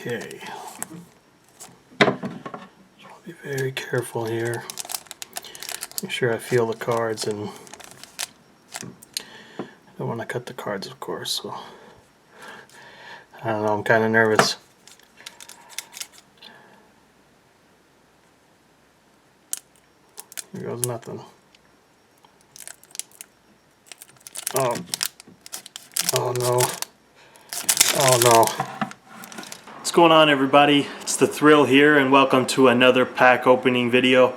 Okay. So I'll be very careful here. Make sure I feel the cards, and I don't want to cut the cards, of course. So I don't know, I'm kind of nervous. Here goes nothing. Oh. Oh no. Oh no. What's going on, everybody? It's the Thrill here, and welcome to another pack opening video.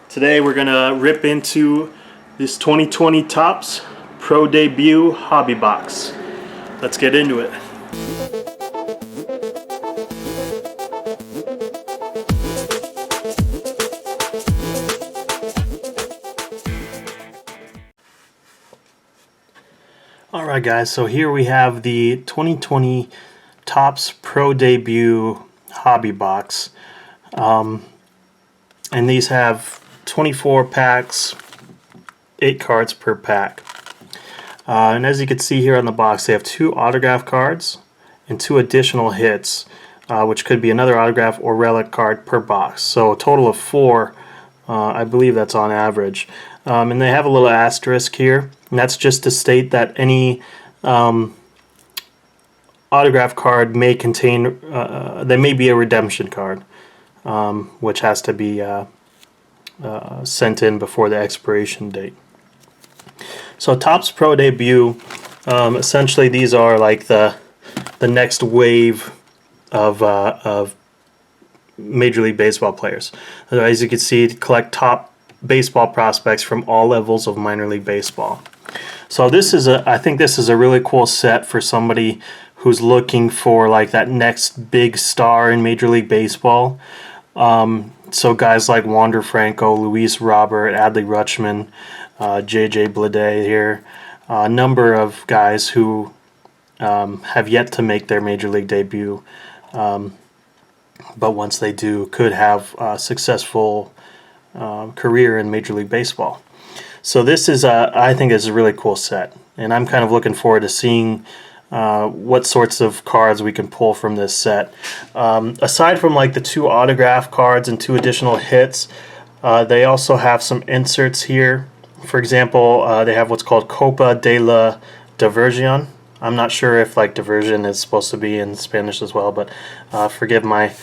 Today we're gonna rip into this 2020 Topps Pro Debut Hobby Box. Let's get into it. Alright guys, so here we have the 2020 Topps Pro Debut Hobby Box. And these have 24 packs, 8 cards per pack. And as you can see here on the box, they have 2 autograph cards and 2 additional hits, which could be another autograph or relic card per box. So a total of 4, I believe that's on average. And they have a little asterisk here, and that's just to state that any autograph card may contain, there may be a redemption card, which has to be sent in before the expiration date. So Topps Pro Debut, essentially these are like the next wave of Major League Baseball players. As you can see, collect top baseball prospects from all levels of minor league baseball. So this is I think this is a really cool set for somebody who's looking for like that next big star in Major League Baseball. So guys like Wander Franco, Luis Robert, Adley Rutschman, JJ Bleday here, a number of guys who have yet to make their Major League debut, but once they do, could have a successful career in Major League Baseball. So this is, I think, is a really cool set, and I'm kind of looking forward to seeing what sorts of cards we can pull from this set. Aside from like the 2 autograph cards and 2 additional hits, they also have some inserts here. For example, they have what's called Copa de la Diversion. I'm not sure if like diversion is supposed to be in Spanish as well, but forgive my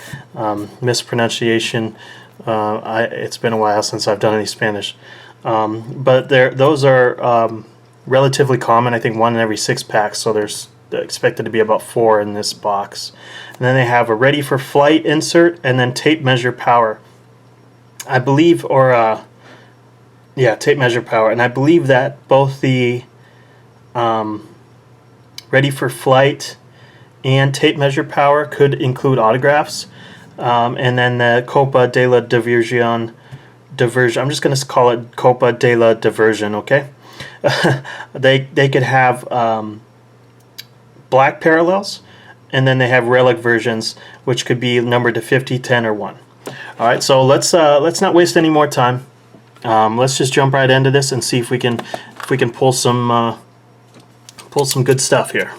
mispronunciation. It's been a while since I've done any Spanish. But those are relatively common. I think 1 in every 6 packs, so there's expected to be about 4 in this box. And then they have a Ready for Flight insert, and then tape measure power, I believe, or yeah, tape measure power. And I believe that both the Ready for Flight and tape measure power could include autographs. And then the Copa de la Diversion, I'm just going to call it Copa de la Diversion, okay? They could have black parallels, and then they have relic versions, which could be numbered to 50, 10, or 1. All right, so let's not waste any more time. Let's just jump right into this and see if we can pull some good stuff here.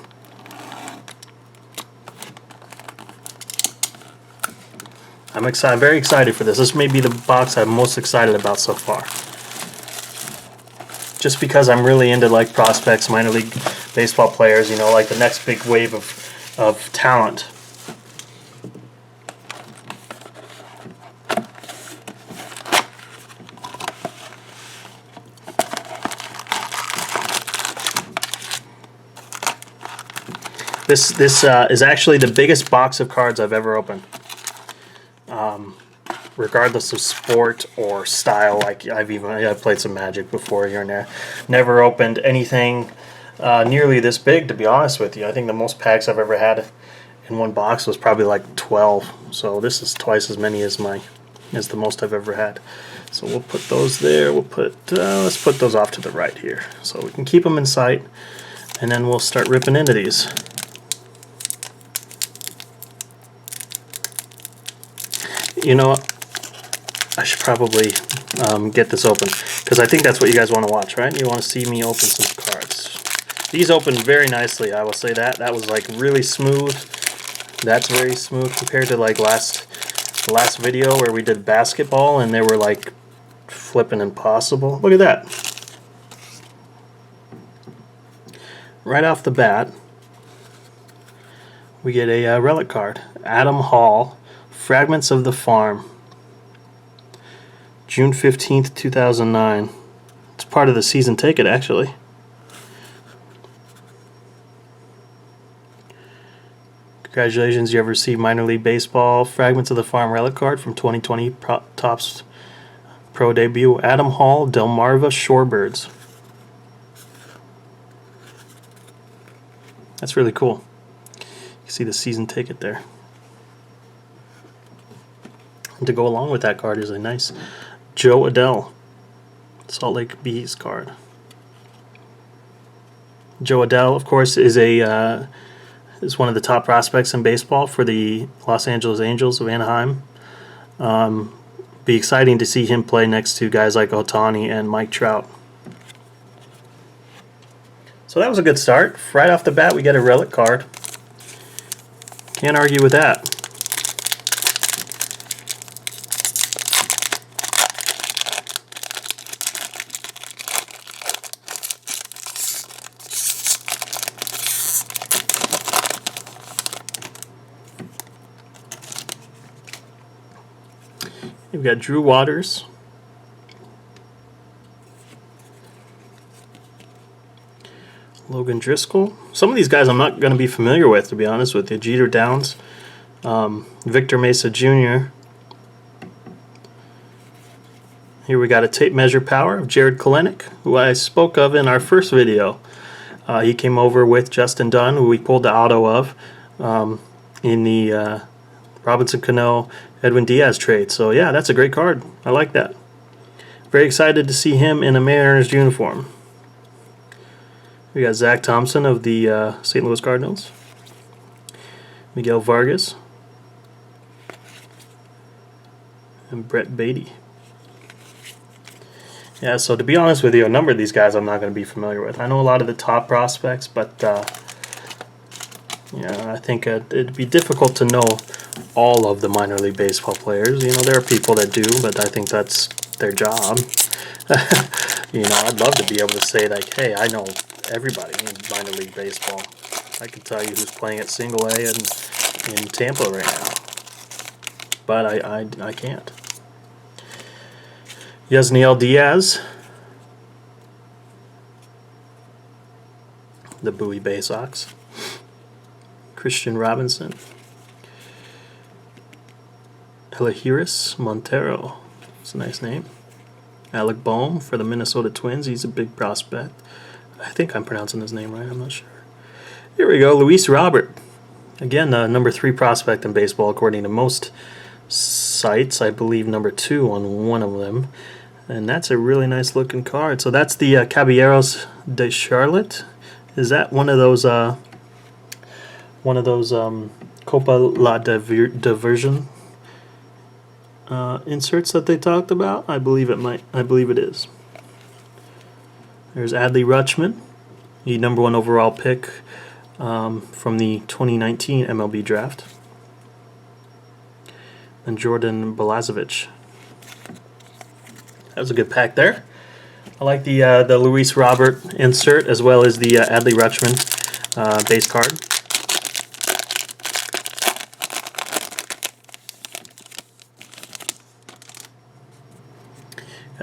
I'm excited, very excited for this. This may be the box I'm most excited about so far. Just because I'm really into like prospects, minor league baseball players, you know, like the next big wave of talent. This is actually the biggest box of cards I've ever opened. Regardless of sport or style, like I've played some Magic before here and there. Never opened anything nearly this big, to be honest with you. I think the most packs I've ever had in one box was probably like 12. So this is twice as many as the most I've ever had. So we'll put those there. We'll put let's put those off to the right here, so we can keep them in sight, and then we'll start ripping into these. You know, I should probably get this open, because I think that's what you guys want to watch, right? You want to see me open some cards. These opened very nicely, I will say that. That was like really smooth, That's very smooth compared to like last video where we did basketball and they were like flipping impossible. Look at that. Right off the bat, we get a relic card. Adam Hall, Fragments of the Farm. June 15th, 2009. It's part of the season ticket, actually. Congratulations, you have received Minor League Baseball Fragments of the Farm relic card from 2020 Topps Pro debut, Adam Hall, Delmarva Shorebirds. That's really cool. You can see the season ticket there. And to go along with that card is a nice Joe Adell Salt Lake Bees card. Joe Adell, of course, is one of the top prospects in baseball for the Los Angeles Angels of Anaheim. Be exciting to see him play next to guys like Ohtani and Mike Trout. So that was a good start. Right off the bat, we get a relic card. Can't argue with that. We've got Drew Waters, Logan Driscoll. Some of these guys I'm not going to be familiar with, to be honest with you. Jeter Downs, Victor Mesa Jr. Here we got a tape measure power of Jared Kelenic, who I spoke of in our first video. He came over with Justin Dunn, who we pulled the auto of in the Robinson Cano, Edwin Diaz trade. So yeah, that's a great card. I like that. Very excited to see him in a Mariners uniform. We got Zach Thompson of the St. Louis Cardinals. Miguel Vargas. And Brett Beatty. Yeah, so to be honest with you, a number of these guys I'm not going to be familiar with. I know a lot of the top prospects, but yeah, I think it'd be difficult to know all of the minor league baseball players. You know, there are people that do, but I think that's their job. You know, I'd love to be able to say, like, hey, I know everybody in minor league baseball. I can tell you who's playing at Single A in Tampa right now. But I can't. Yasniel Diaz, the Bowie Bay Sox. Christian Robinson. Elehuris Montero. It's a nice name. Alec Bohm for the Minnesota Twins. He's a big prospect. I think I'm pronouncing his name right. I'm not sure. Here we go. Luis Robert. Again, number 3 prospect in baseball according to most sites. I believe number 2 on one of them. And that's a really nice looking card. So that's the Caballeros de Charlotte. Is that one of those Copa La Diversion inserts that they talked about? I believe it is. There's Adley Rutschman, the number 1 overall pick from the 2019 MLB draft. And Jordan Balazovic. That was a good pack there. I like the Luis Robert insert as well as the Adley Rutschman base card.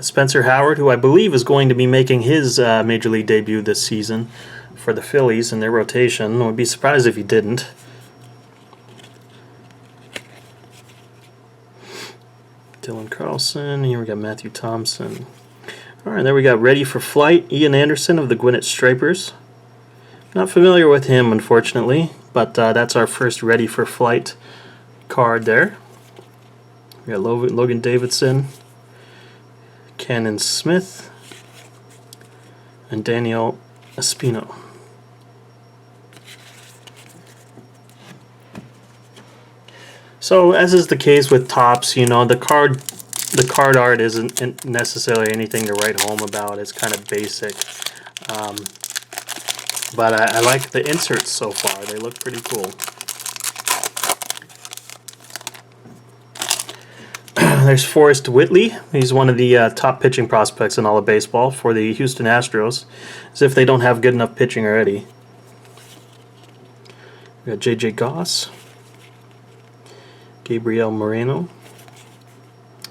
Spencer Howard, who I believe is going to be making his Major League debut this season for the Phillies in their rotation. I would be surprised if he didn't. Dylan Carlson. Here we got Matthew Thompson. All right, there we got Ready for Flight. Ian Anderson of the Gwinnett Stripers. Not familiar with him, unfortunately, but that's our first Ready for Flight card there. We got Logan Davidson, Cannon Smith, and Daniel Espino. So, as is the case with Topps, you know, the card art isn't necessarily anything to write home about. It's kind of basic, but I like the inserts so far. They look pretty cool. There's Forrest Whitley. He's one of the top pitching prospects in all of baseball for the Houston Astros, as if they don't have good enough pitching already. We got J.J. Goss, Gabriel Moreno,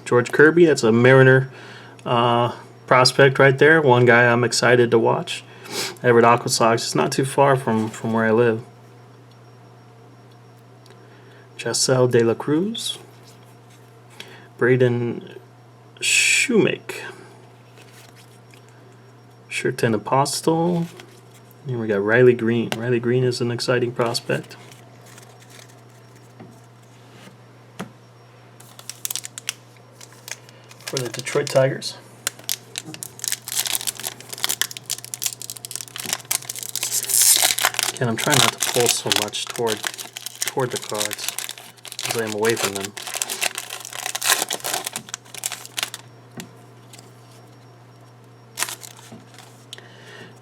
George Kirby. That's a Mariner prospect right there. One guy I'm excited to watch. Everett Aqua Sox. It's not too far from where I live. Chasel De La Cruz, Braden Shoemake, Sherten Apostle. Here we got Riley Green. Riley Green is an exciting prospect. For the Detroit Tigers. Again, I'm trying not to pull so much toward the cards as I am away from them.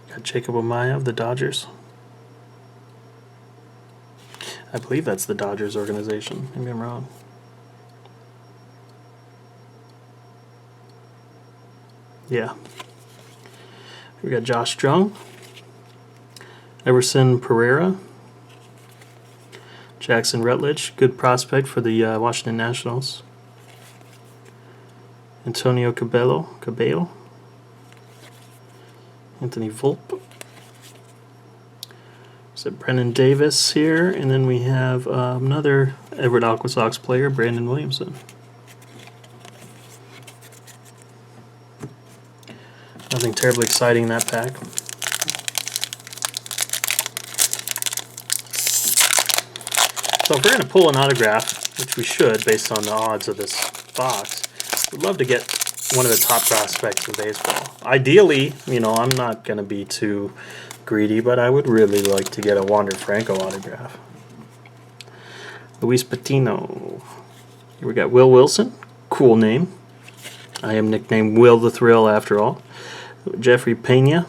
Got Jacob Amaya of the Dodgers. I believe that's the Dodgers organization. Maybe I'm wrong. Yeah. We got Josh Jung, Everson Pereira, Jackson Rutledge, good prospect for the Washington Nationals. Antonio Cabello, Anthony Volpe. So Brennan Davis here, and then we have another Everett Aqua Sox player, Brandon Williamson. Nothing terribly exciting in that pack. So if we're going to pull an autograph, which we should based on the odds of this box, we'd love to get one of the top prospects in baseball. Ideally, you know, I'm not going to be too greedy, but I would really like to get a Wander Franco autograph. Luis Patino. Here we got Will Wilson. Cool name. I am nicknamed Will the Thrill after all. Jeffrey Pena.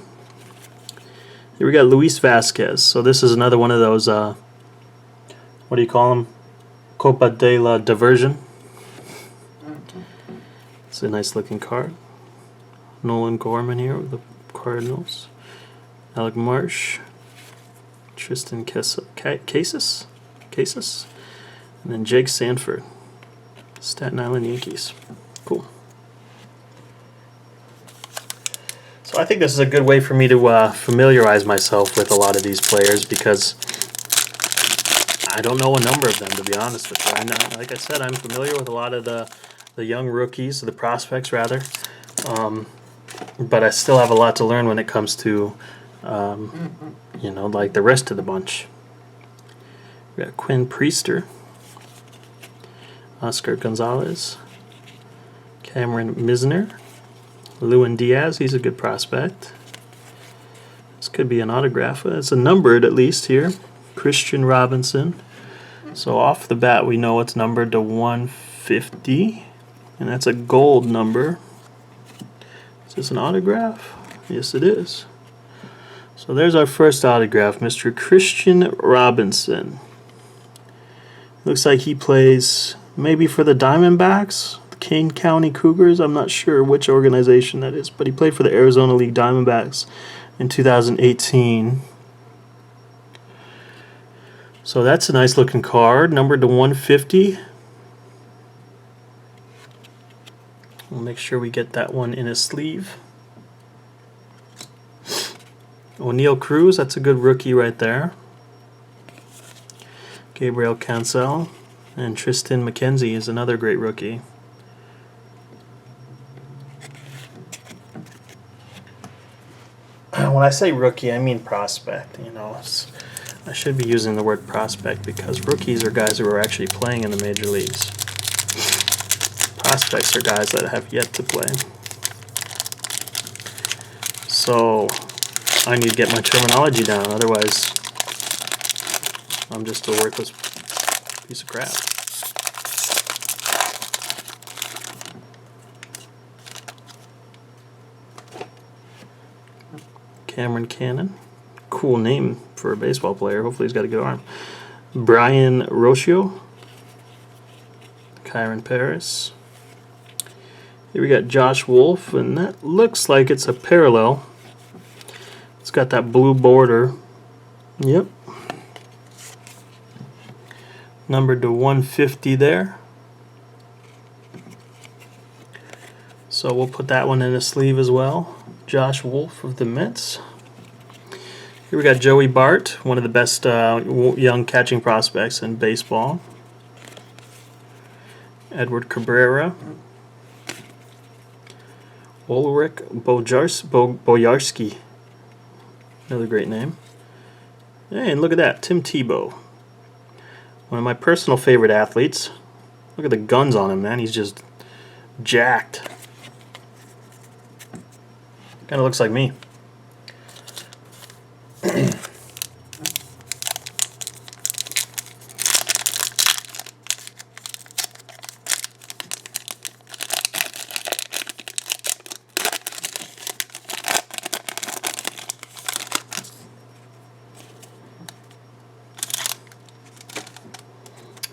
Here we got Luis Vasquez. So this is another one of those, what do you call them? Copa de la Diversion. It's a nice looking card. Nolan Gorman here with the Cardinals. Alec Marsh. Tristan Casas. And then Jake Sanford. Staten Island Yankees. Cool. So I think this is a good way for me to familiarize myself with a lot of these players because I don't know a number of them, to be honest with you. I know, like I said, I'm familiar with a lot of the young rookies, the prospects rather, but I still have a lot to learn when it comes to, you know, like the rest of the bunch. We got Quinn Priester, Oscar Gonzalez, Cameron Misner, Lewin Diaz, he's a good prospect. This could be an autograph. It's a numbered at least here. Christian Robinson. So off the bat we know it's numbered to 150. And that's a gold number. Is this an autograph? Yes it is. So there's our first autograph, Mr. Christian Robinson. Looks like he plays maybe for the Diamondbacks. Kane County Cougars. I'm not sure which organization that is, but he played for the Arizona League Diamondbacks in 2018. So that's a nice looking card, numbered to 150. We'll make sure we get that one in a sleeve. O'Neal Cruz, that's a good rookie right there. Gabriel Cancel and Tristan McKenzie is another great rookie. When I say rookie, I mean prospect. You know, I should be using the word prospect because rookies are guys who are actually playing in the major leagues. Prospects are guys that have yet to play. So I need to get my terminology down, otherwise I'm just a worthless piece of crap. Cameron Cannon. Cool name for a baseball player. Hopefully he's got a good arm. Brian Rocio. Kyron Paris. Here we got Josh Wolf, and that looks like it's a parallel. It's got that blue border. Yep. Numbered to 150 there. So we'll put that one in a sleeve as well. Josh Wolf of the Mets. Here we got Joey Bart, one of the best young catching prospects in baseball. Edward Cabrera. Ulrich Bojarski. Another great name. Hey, and look at that, Tim Tebow. One of my personal favorite athletes. Look at the guns on him, man. He's just jacked. Kind of looks like me.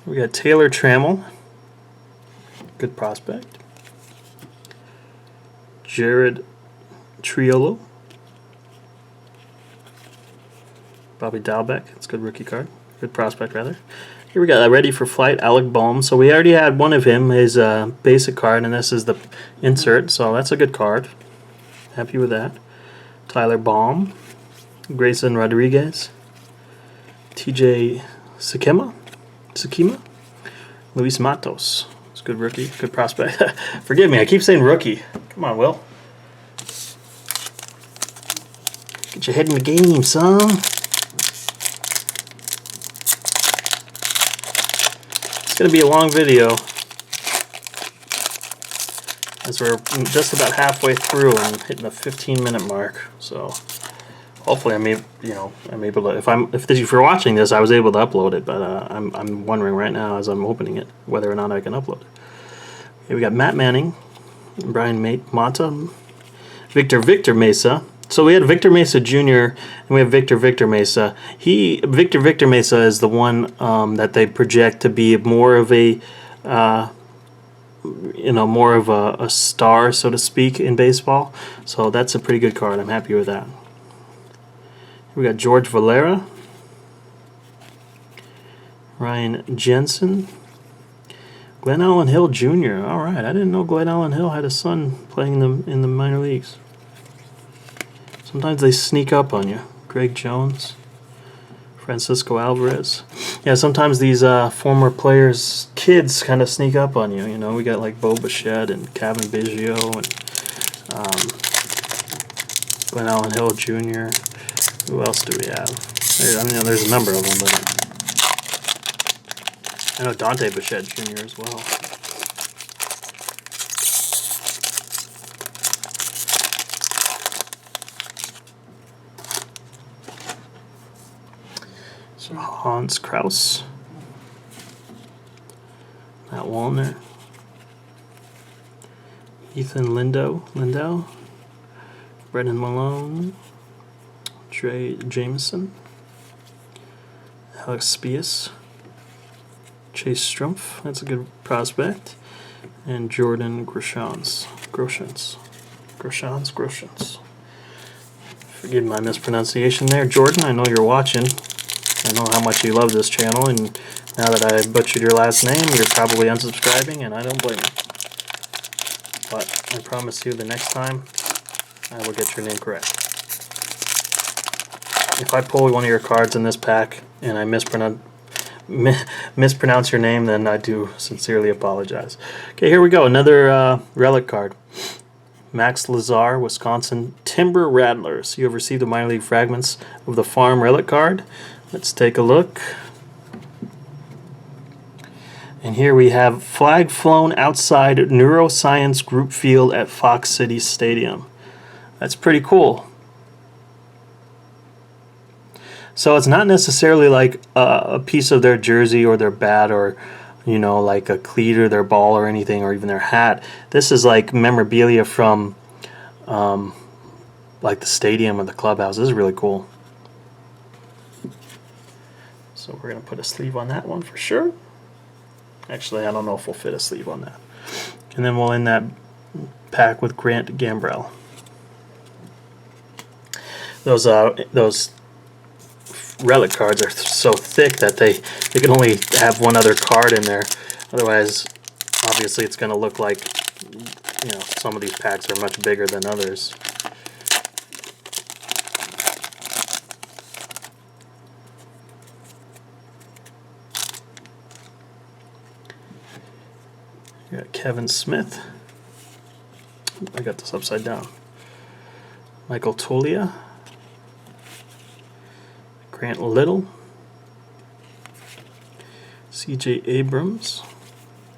We got Taylor Trammell, good prospect. Jared Triolo. Bobby Dalbec, it's a good rookie card. Good prospect, rather. Here we got Ready for Flight, Alec Bohm. So we already had one of him, his basic card, and this is the insert. So that's a good card. Happy with that. Tyler Baum. Grayson Rodriguez. TJ Sakima. Luis Matos. It's a good rookie, good prospect. Forgive me, I keep saying rookie. Come on, Will. Get your head in the game, son. It's going to be a long video, as we're just about halfway through and hitting the 15-minute mark. So hopefully I'm able to. If you're watching this, I was able to upload it, but I'm wondering right now as I'm opening it whether or not I can upload it. Okay, we got Matt Manning, Brian Mata, Victor Mesa. So we had Victor Mesa Jr. and we have Victor Mesa. Victor Mesa is the one that they project to be more of a a star, so to speak, in baseball. So that's a pretty good card. I'm happy with that. We got George Valera, Ryan Jensen, Glenn Allen Hill Jr. All right, I didn't know Glenn Allen Hill had a son playing in the minor leagues. Sometimes they sneak up on you. Greg Jones, Francisco Alvarez. Yeah, sometimes these former players' kids kind of sneak up on you. You know, we got like Bo Bichette and Kevin Biggio and Glenn Allen Hill Jr. Who else do we have? There's a number of them, but I know Dante Bichette Jr. as well. So Hans Kraus, Matt Wallner, Ethan Lindell, Brendan Malone, Trey Jameson, Alex Spies, Chase Strumpf, that's a good prospect, and Jordan Groshans. Forgive my mispronunciation there, Jordan. I know you're watching. I know how much you love this channel, and now that I butchered your last name, you're probably unsubscribing, and I don't blame you. But I promise you the next time, I will get your name correct. If I pull one of your cards in this pack and I mispronounce your name, then I do sincerely apologize. Okay, here we go. Another relic card. Max Lazar, Wisconsin Timber Rattlers. You have received the minor league fragments of the Farm relic card. Let's take a look. And here we have flag flown outside Neuroscience Group Field at Fox City Stadium. That's pretty cool. So it's not necessarily like a piece of their jersey or their bat or, you know, like a cleat or their ball or anything, or even their hat. This is like memorabilia from like the stadium or the clubhouse. This is really cool. So we're going to put a sleeve on that one for sure. Actually, I don't know if we'll fit a sleeve on that. And then we'll end that pack with Grant Gambrell. Those relic cards are so thick that they can only have one other card in there. Otherwise, obviously, it's going to look like, you know, some of these packs are much bigger than others. You got Kevin Smith. I got this upside down. Michael Tolia. Grant Little. C.J. Abrams.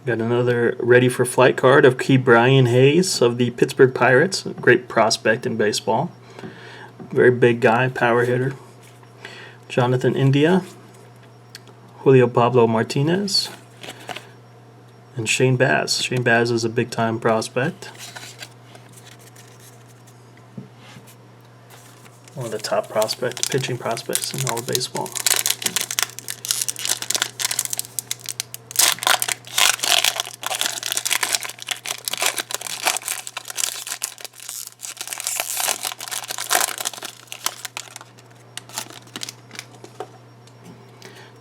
Got another ready for flight card of Ke'Bryan Hayes of the Pittsburgh Pirates. A great prospect in baseball. Very big guy, power hitter. Jonathan India. Julio Pablo Martinez. And Shane Baz. Shane Baz is a big time prospect. One of the top pitching prospects in all of baseball.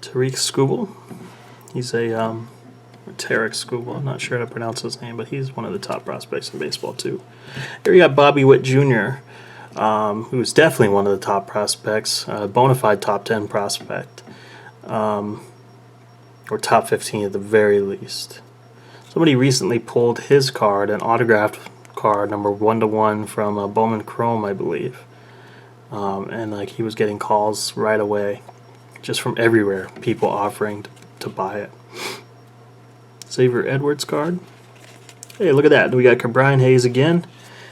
Tariq Skubal. He's a Tarek Skubal. I'm not sure how to pronounce his name, but he's one of the top prospects in baseball too. Here we got Bobby Witt Jr., who's definitely one of the top prospects, bona fide top 10 prospect, or top 15 at the very least. Somebody recently pulled his card, an autographed card, number 1/1 from Bowman Chrome, I believe, and like he was getting calls right away, just from everywhere, people offering to buy it. Xavier Edwards card. Hey, look at that. We got Ke'Bryan Hayes again.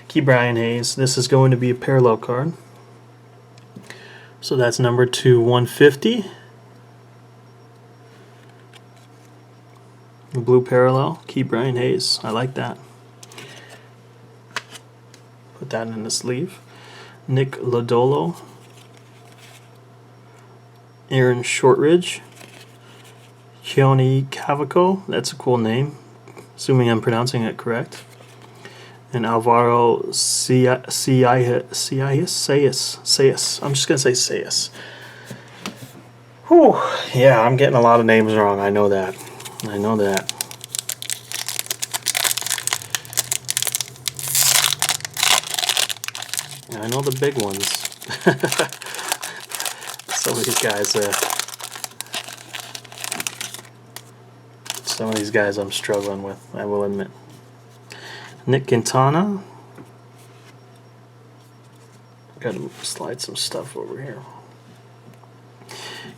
Ke'Bryan Hayes. This is going to be a parallel card. So that's number 2/150. Blue parallel. Ke'Bryan Hayes. I like that. Put that in the sleeve. Nick Lodolo. Aaron Shortridge. Keone Cavaco, that's a cool name, assuming I'm pronouncing it correct. And Alvaro Sayas. I'm just going to say Sayas. Whew. Yeah, I'm getting a lot of names wrong. I know that. I know that. I know the big ones. Some of these guys... Some of these guys I'm struggling with, I will admit. Nick Quintana. Got to slide some stuff over here.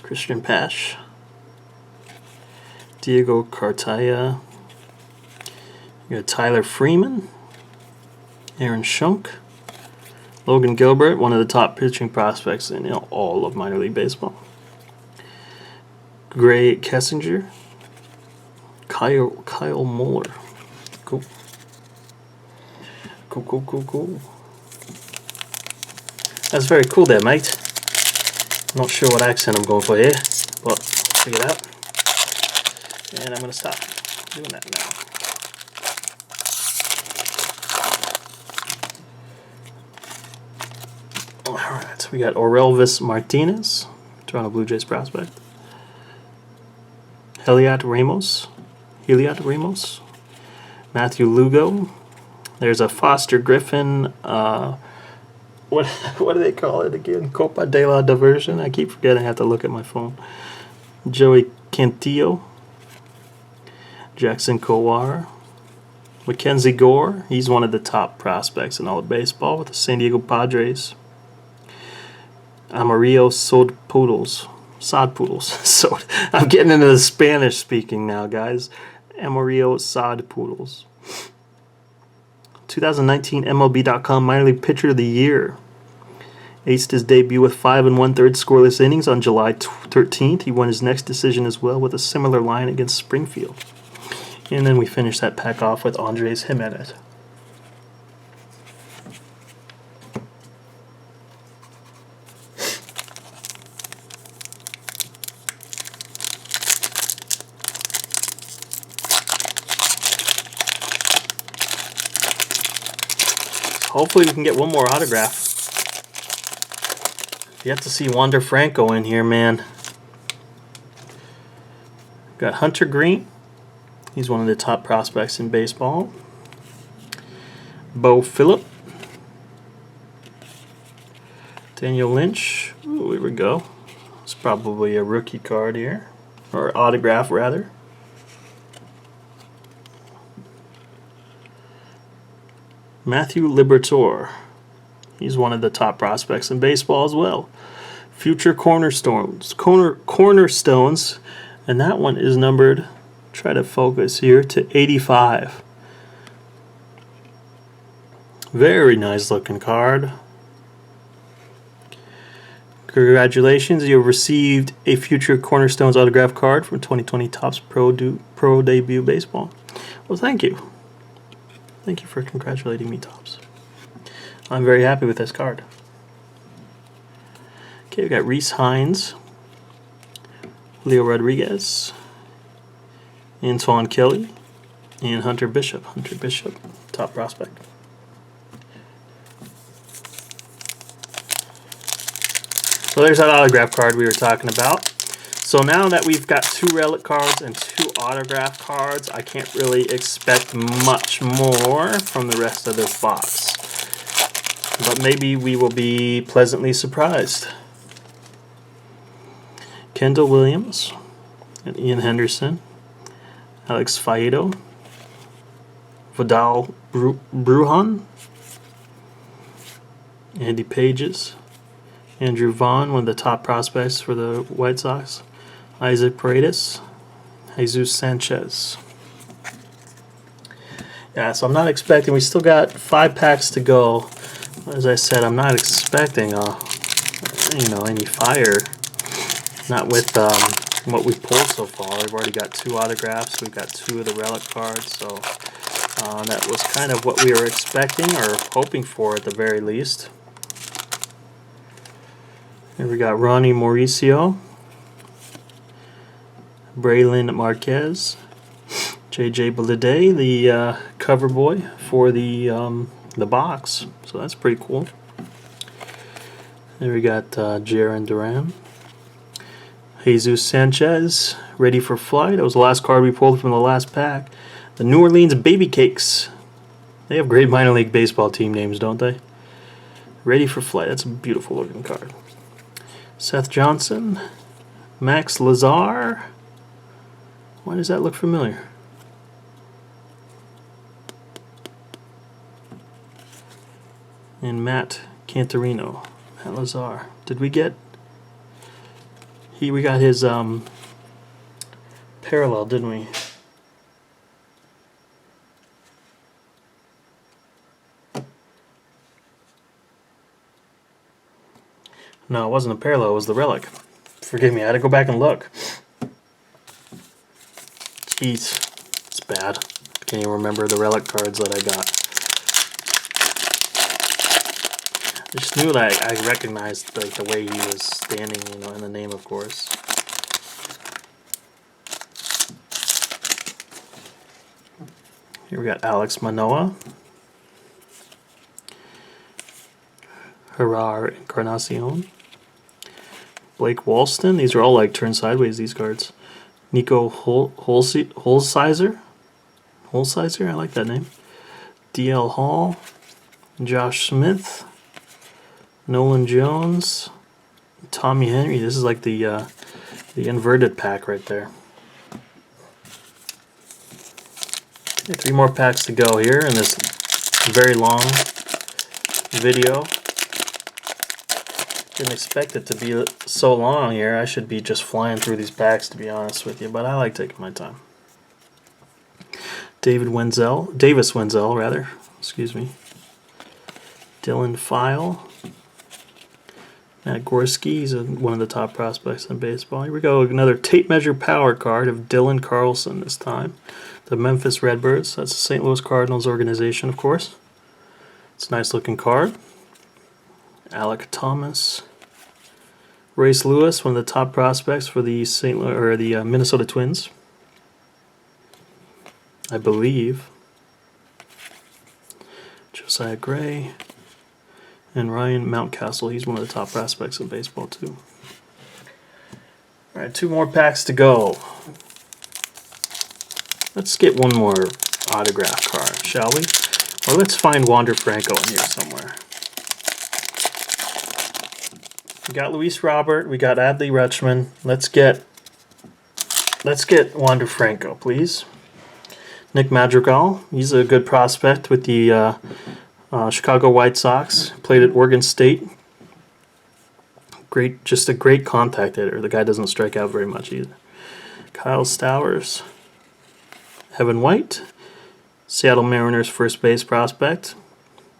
Christian Pash. Diego Cartaya. You got Tyler Freeman. Aaron Schunk. Logan Gilbert, one of the top pitching prospects in all of minor league baseball. Gray Kessinger. Kyle Muller. Cool. Cool. That's very cool there, mate. I'm not sure what accent I'm going for here, but check it out. And I'm going to stop doing that now. Alright, so we got Orelvis Martinez, Toronto Blue Jays prospect. Heliot Ramos. Matthew Lugo. There's a Foster Griffin. What do they call it again? Copa de la Diversion. I keep forgetting. I have to look at my phone. Joey Cantillo. Jackson Kowar. Mackenzie Gore. He's one of the top prospects in all of baseball with the San Diego Padres. Amarillo Sod Poodles. So I'm getting into the Spanish speaking now, guys. Amarillo Sod Poodles. 2019 MLB.com Minor League Pitcher of the Year. Aced his debut with 5 1/3 scoreless innings on July 13th. He won his next decision as well with a similar line against Springfield. And then we finish that pack off with Andres Jimenez. Hopefully we can get one more autograph. You have to see Wander Franco in here, man. Got Hunter Green. He's one of the top prospects in baseball. Bo Phillip. Daniel Lynch. Ooh, here we go. It's probably a rookie card here. Or autograph, rather. Matthew Liberatore. He's one of the top prospects in baseball as well. Future cornerstones. Cornerstones. And that one is numbered, try to focus here, to 85. Very nice looking card. Congratulations, you have received a Future Cornerstones autograph card from 2020 Topps Pro Debut Baseball. Well, thank you. Thank you for congratulating me, Topps. I'm very happy with this card. Okay, we got Reese Hines, Leo Rodriguez, Antoine Kelly, and Hunter Bishop. Hunter Bishop, top prospect. So there's that autograph card we were talking about. So now that we've got 2 relic cards and 2 autograph cards, I can't really expect much more from the rest of this box. But maybe we will be pleasantly surprised. Kendall Williams, and Ian Henderson, Alex Faedo, Vidal Brujan, Andy Pages, Andrew Vaughn, one of the top prospects for the White Sox, Isaac Paredes, Jesus Sanchez. Yeah, so I'm not expecting, we still got 5 packs to go. As I said, I'm not expecting any fire. Not with what we pulled so far. We've already got 2 autographs. We've got 2 of the relic cards. So that was kind of what we were expecting or hoping for at the very least. Here we got Ronnie Mauricio, Braylon Marquez, JJ Bleday, the cover boy for the box. So that's pretty cool. There we got Jarren Duran. Jesus Sanchez, ready for flight. That was the last card we pulled from the last pack. The New Orleans Baby Cakes. They have great minor league baseball team names, don't they? Ready for flight. That's a beautiful looking card. Seth Johnson. Max Lazar. Why does that look familiar? And Matt Cantorino. Matt Lazar. Did we get... We got his parallel, didn't we? No, it wasn't a parallel, it was the relic. Forgive me, I had to go back and look. Jeez, it's bad. I can't even remember the relic cards that I got. I just knew that I recognized the way he was standing, in the name, of course. Here we got Alex Manoah, Gerard Encarnacion, Blake Walston. These are all like turned sideways, these cards. Nico Holsizer. I like that name. DL Hall, Josh Smith, Nolan Jones, Tommy Henry. This is like the inverted pack right there. Okay, 3 more packs to go here in this very long video. Didn't expect it to be so long here. I should be just flying through these packs, to be honest with you, but I like taking my time. Davis Wenzel, rather. Excuse me. Dylan File. Matt Gorski, he's one of the top prospects in baseball. Here we go, another tape measure power card of Dylan Carlson this time. The Memphis Redbirds, that's the St. Louis Cardinals organization, of course. It's a nice looking card. Alec Thomas. Race Lewis, one of the top prospects for the Minnesota Twins, I believe. Josiah Gray. And Ryan Mountcastle, he's one of the top prospects in baseball too. All right, 2 more packs to go. Let's get one more autograph card, shall we? Or let's find Wander Franco in here somewhere. We got Luis Robert, we got Adley Rutschman. Let's get Wander Franco, please. Nick Madrigal, he's a good prospect with the Chicago White Sox. Played at Oregon State. Just a great contact hitter. The guy doesn't strike out very much either. Kyle Stowers. Evan White, Seattle Mariners first base prospect.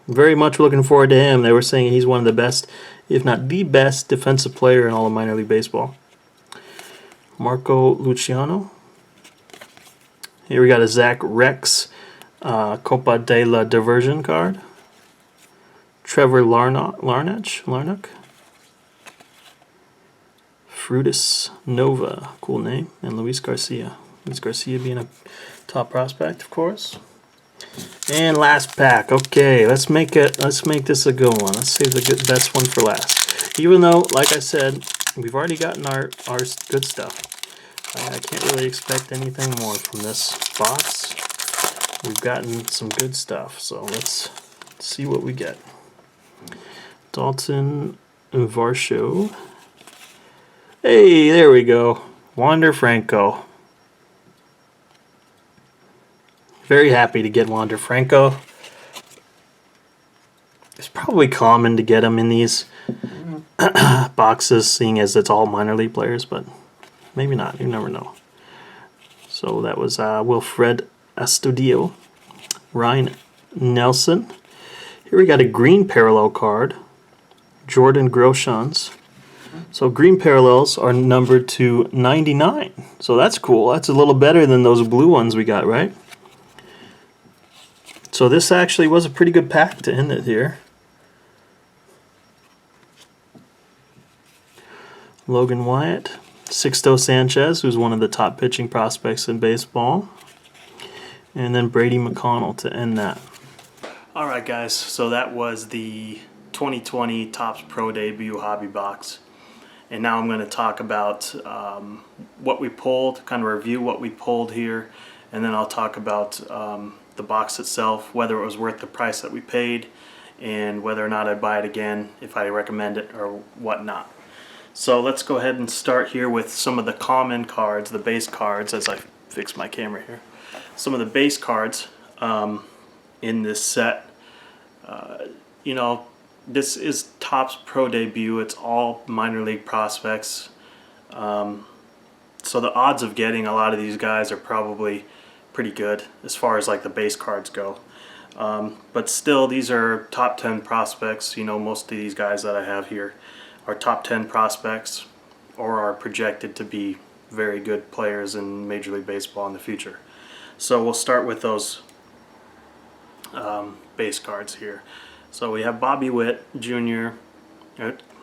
Very much looking forward to him. They were saying he's one of the best, if not the best, defensive player in all of minor league baseball. Marco Luciano. Here we got a Zach Rex Copa de la Diversion card. Trevor Larnach. Frutis Nova, cool name. And Luis Garcia. Luis Garcia being a top prospect, of course. And last pack. Okay, let's make this a good one. Let's save the best one for last. Even though, like I said, we've already gotten our good stuff. I can't really expect anything more from this box. We've gotten some good stuff, so let's see what we get. Dalton Varsho. Hey, there we go. Wander Franco. Very happy to get Wander Franco. It's probably common to get him in these boxes, seeing as it's all minor league players, but maybe not. You never know. So that was Wilfred Astudillo. Ryan Nelson. Here we got a green parallel card. Jordan Groshans. So green parallels are numbered to 99. So that's cool. That's a little better than those blue ones we got, right? So this actually was a pretty good pack to end it here. Logan Wyatt. Sixto Sanchez, who's one of the top pitching prospects in baseball. And then Brady McConnell to end that. Alright guys, so that was the 2020 Topps Pro Debut Hobby Box. And now I'm going to talk about what we pulled, kind of review what we pulled here, and then I'll talk about the box itself, whether it was worth the price that we paid, and whether or not I'd buy it again, if I recommend it or whatnot. So let's go ahead and start here with some of the common cards, the base cards, as I fix my camera here. Some of the base cards in this set. You know, this is Topps Pro Debut. It's all minor league prospects. So the odds of getting a lot of these guys are probably pretty good as far as like the base cards go. But still, these are top 10 prospects. You know, most of these guys that I have here are top 10 prospects or are projected to be very good players in Major League Baseball in the future. So we'll start with those base cards here. So we have Bobby Witt Jr.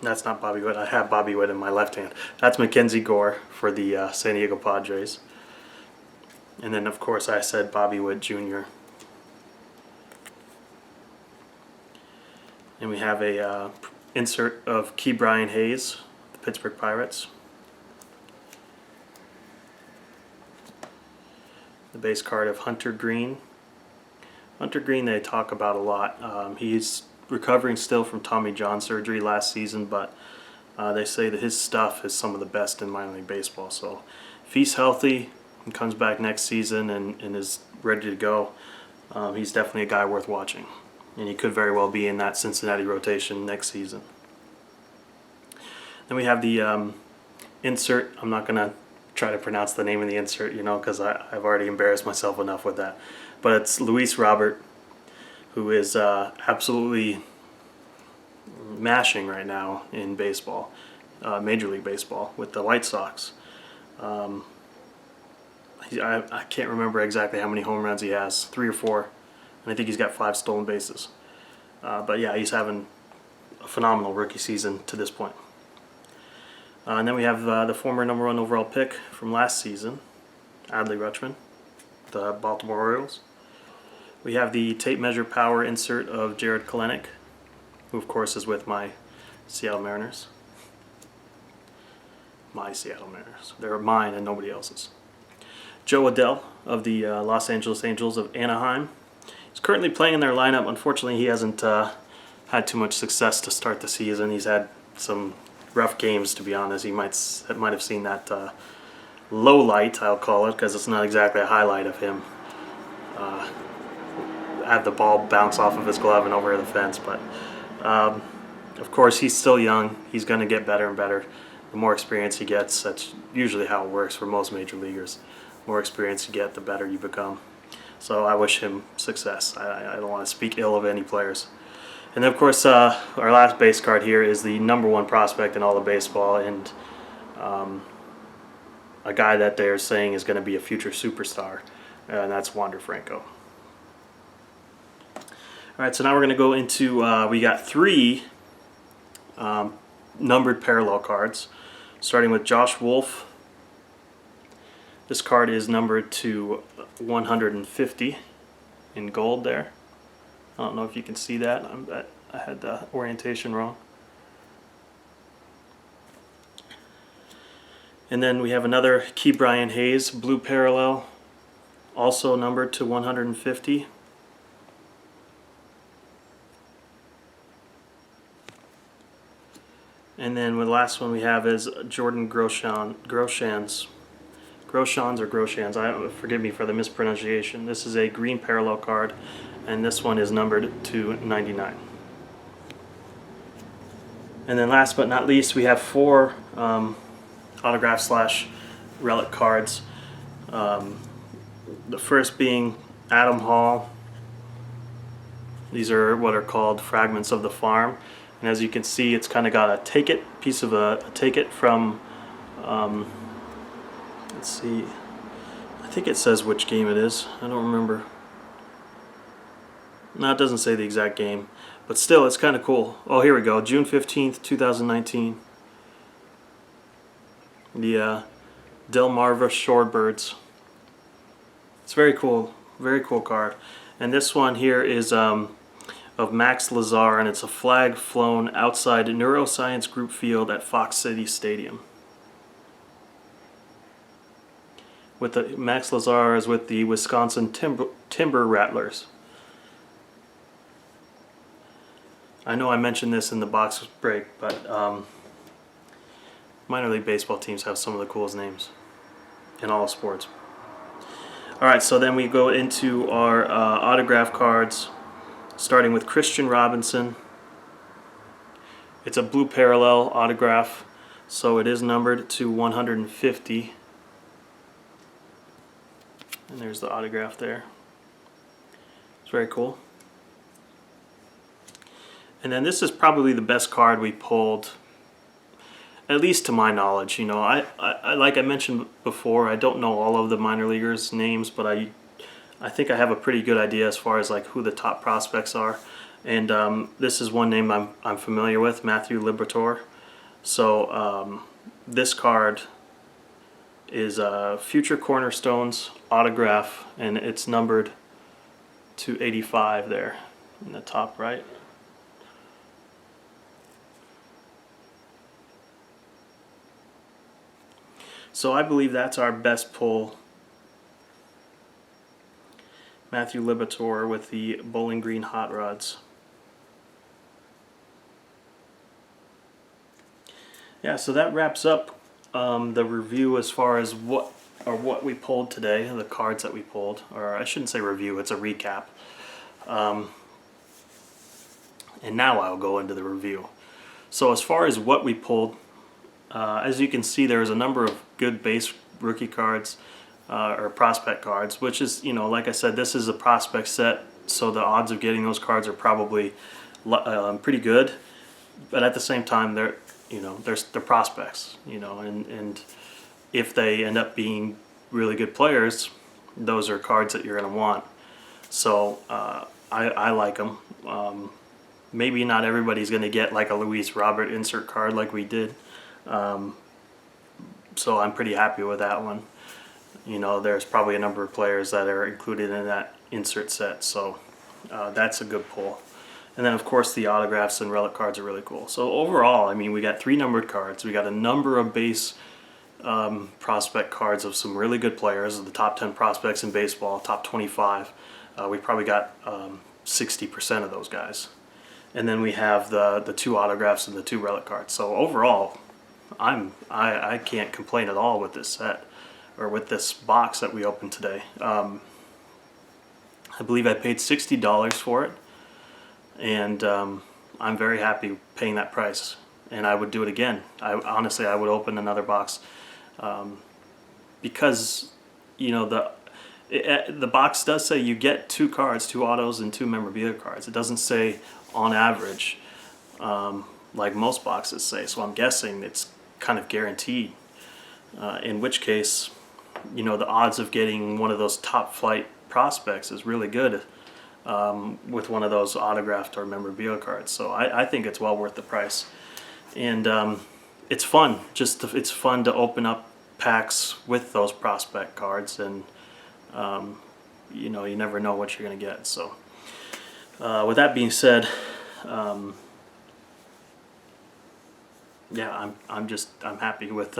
That's not Bobby Witt. I have Bobby Witt in my left hand. That's Mackenzie Gore for the San Diego Padres. And then, of course, I said Bobby Witt Jr. And we have a insert of Ke'Bryan Hayes, the Pittsburgh Pirates. The base card of Hunter Green. Hunter Green they talk about a lot. He's recovering still from Tommy John surgery last season, but they say that his stuff is some of the best in minor league baseball. So if he's healthy and comes back next season and is ready to go, he's definitely a guy worth watching. And he could very well be in that Cincinnati rotation next season. Then we have the insert. I'm not going to try to pronounce the name of the insert, you know, because I've already embarrassed myself enough with that. But it's Luis Robert, who is absolutely mashing right now in baseball, Major League Baseball, with the White Sox. I can't remember exactly how many home runs he has, 3 or 4, and I think he's got 5 stolen bases. But yeah, he's having a phenomenal rookie season to this point. And then we have the former #1 overall pick from last season, Adley Rutschman, the Baltimore Orioles. We have the tape measure power insert of Jared Kalenic, who of course is with my Seattle Mariners. My Seattle Mariners. They're mine and nobody else's. Joe Adell of the Los Angeles Angels of Anaheim. He's currently playing in their lineup. Unfortunately, he hasn't had too much success to start the season. He's had some rough games, to be honest. You might have seen that low light, I'll call it, because it's not exactly a highlight of him. Have the ball bounce off of his glove and over the fence, but of course he's still young. He's going to get better and better. The more experience he gets, that's usually how it works for most major leaguers. The more experience you get, the better you become. So I wish him success. I don't want to speak ill of any players. And then of course our last base card here is the #1 prospect in all of baseball, and a guy that they're saying is going to be a future superstar, and that's Wander Franco. Alright, so now we're going to go into, we got 3 numbered parallel cards, starting with Josh Wolf. This card is numbered to 150 in gold there. I don't know if you can see that. I had the orientation wrong. And then we have another Ke'Bryan Hayes blue parallel, also numbered to 150. And then the last one we have is Jordan Groshans, forgive me for the mispronunciation. This is a green parallel card, and this one is numbered to 99. And then last but not least, we have 4 autograph / relic cards. The first being Adam Hall. These are what are called fragments of the farm. And as you can see, it's kind of got a piece of a take it from, let's see, I think it says which game it is. I don't remember. No, it doesn't say the exact game, but still, it's kind of cool. Oh, here we go, June 15th, 2019. The Delmarva Shorebirds. It's very cool card. And this one here is of Max Lazar, and it's a flag flown outside Neuroscience Group Field at Fox City Stadium. Max Lazar is with the Wisconsin Timber Rattlers. I know I mentioned this in the box break, but minor league baseball teams have some of the coolest names in all sports. Alright, so then we go into our autograph cards, starting with Christian Robinson. It's a blue parallel autograph, so it is numbered to 150. And there's the autograph there. It's very cool. And then this is probably the best card we pulled, at least to my knowledge. You know, I like I mentioned before, I don't know all of the minor leaguers' names, but I think I have a pretty good idea as far as like who the top prospects are. And this is one name I'm familiar with, Matthew Liberatore. So this card is Future Cornerstones autograph, and it's numbered to 85 there in the top right. So I believe that's our best pull. Matthew Liberatore with the Bowling Green Hot Rods. Yeah, so that wraps up the review as far as what we pulled today, the cards that we pulled. Or I shouldn't say review, it's a recap. And now I'll go into the review. So as far as what we pulled, as you can see, there's a number of good base rookie cards. Or prospect cards, which is, you know, like I said, this is a prospect set, so the odds of getting those cards are probably pretty good. But at the same time, they're prospects, you know, and if they end up being really good players, those are cards that you're going to want. So I like them. Maybe not everybody's going to get like a Luis Robert insert card like we did. So I'm pretty happy with that one. you know, there's probably a number of players that are included in that insert set. So that's a good pull. And then, of course, the autographs and relic cards are really cool. So overall, I mean, we got 3 numbered cards. We got a number of base prospect cards of some really good players, the top 10 prospects in baseball, top 25. We probably got 60% of those guys. And then we have the 2 autographs and the 2 relic cards. So overall, I can't complain at all with this set, or with this box that we opened today. I believe I paid $60 for it, and I'm very happy paying that price, and I would do it again. Honestly, I would open another box, because, you know, the box does say you get 2 cards, 2 autos, and 2 memorabilia cards. It doesn't say on average, like most boxes say. So I'm guessing it's kind of guaranteed. In which case, you know, the odds of getting one of those top flight prospects is really good with one of those autographed or memorabilia cards. So I think it's well worth the price, and it's fun. It's fun to open up packs with those prospect cards, and you know, you never know what you're gonna get. So with that being said, yeah, I'm happy with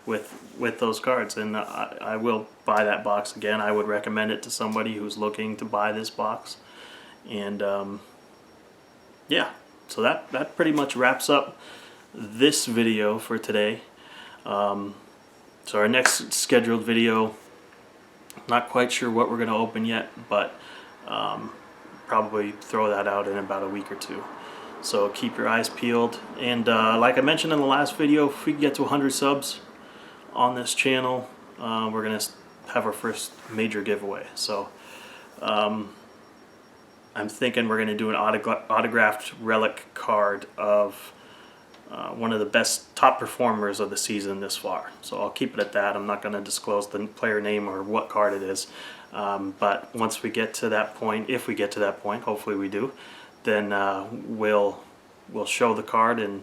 with those cards, and I will buy that box again. I would recommend it to somebody who's looking to buy this box, and yeah, so that pretty much wraps up this video for today. So our next scheduled video, not quite sure what we're going to open yet, but probably throw that out in about a week or 2. So keep your eyes peeled. And like I mentioned in the last video, if we get to 100 subs on this channel, we're going to have our first major giveaway. So I'm thinking we're going to do an autographed relic card of one of the best top performers of the season this far. So I'll keep it at that. I'm not going to disclose the player name or what card it is. But once we get to that point, if we get to that point, hopefully we do, then we'll show the card, and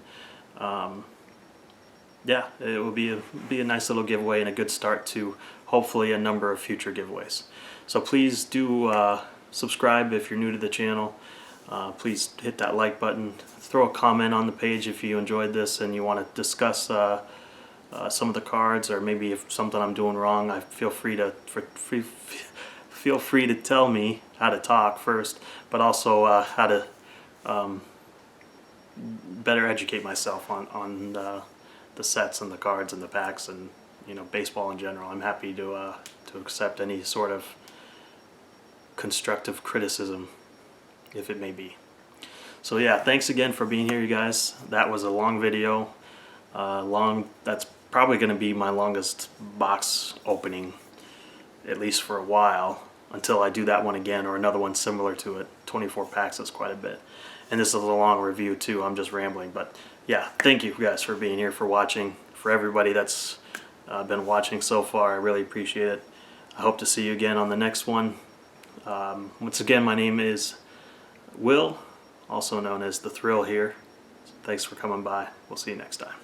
yeah, it will be a nice little giveaway and a good start to hopefully a number of future giveaways. So please do subscribe if you're new to the channel. Please hit that like button. Throw a comment on the page if you enjoyed this and you want to discuss some of the cards, or maybe if something I'm doing wrong. Feel free to tell me how to talk first, but also how to better educate myself on the sets and the cards and the packs, and, you know, baseball in general. I'm happy to accept any sort of constructive criticism, if it may be. So yeah, thanks again for being here, you guys. That was a long video. That's probably going to be my longest box opening, at least for a while, until I do that one again or another one similar to it. 24 packs is quite a bit. And this is a long review too. I'm just rambling. But yeah, thank you guys for being here, for watching. For everybody that's been watching so far, I really appreciate it. I hope to see you again on the next one. Once again, my name is Will, also known as The Thrill here. Thanks for coming by. We'll see you next time.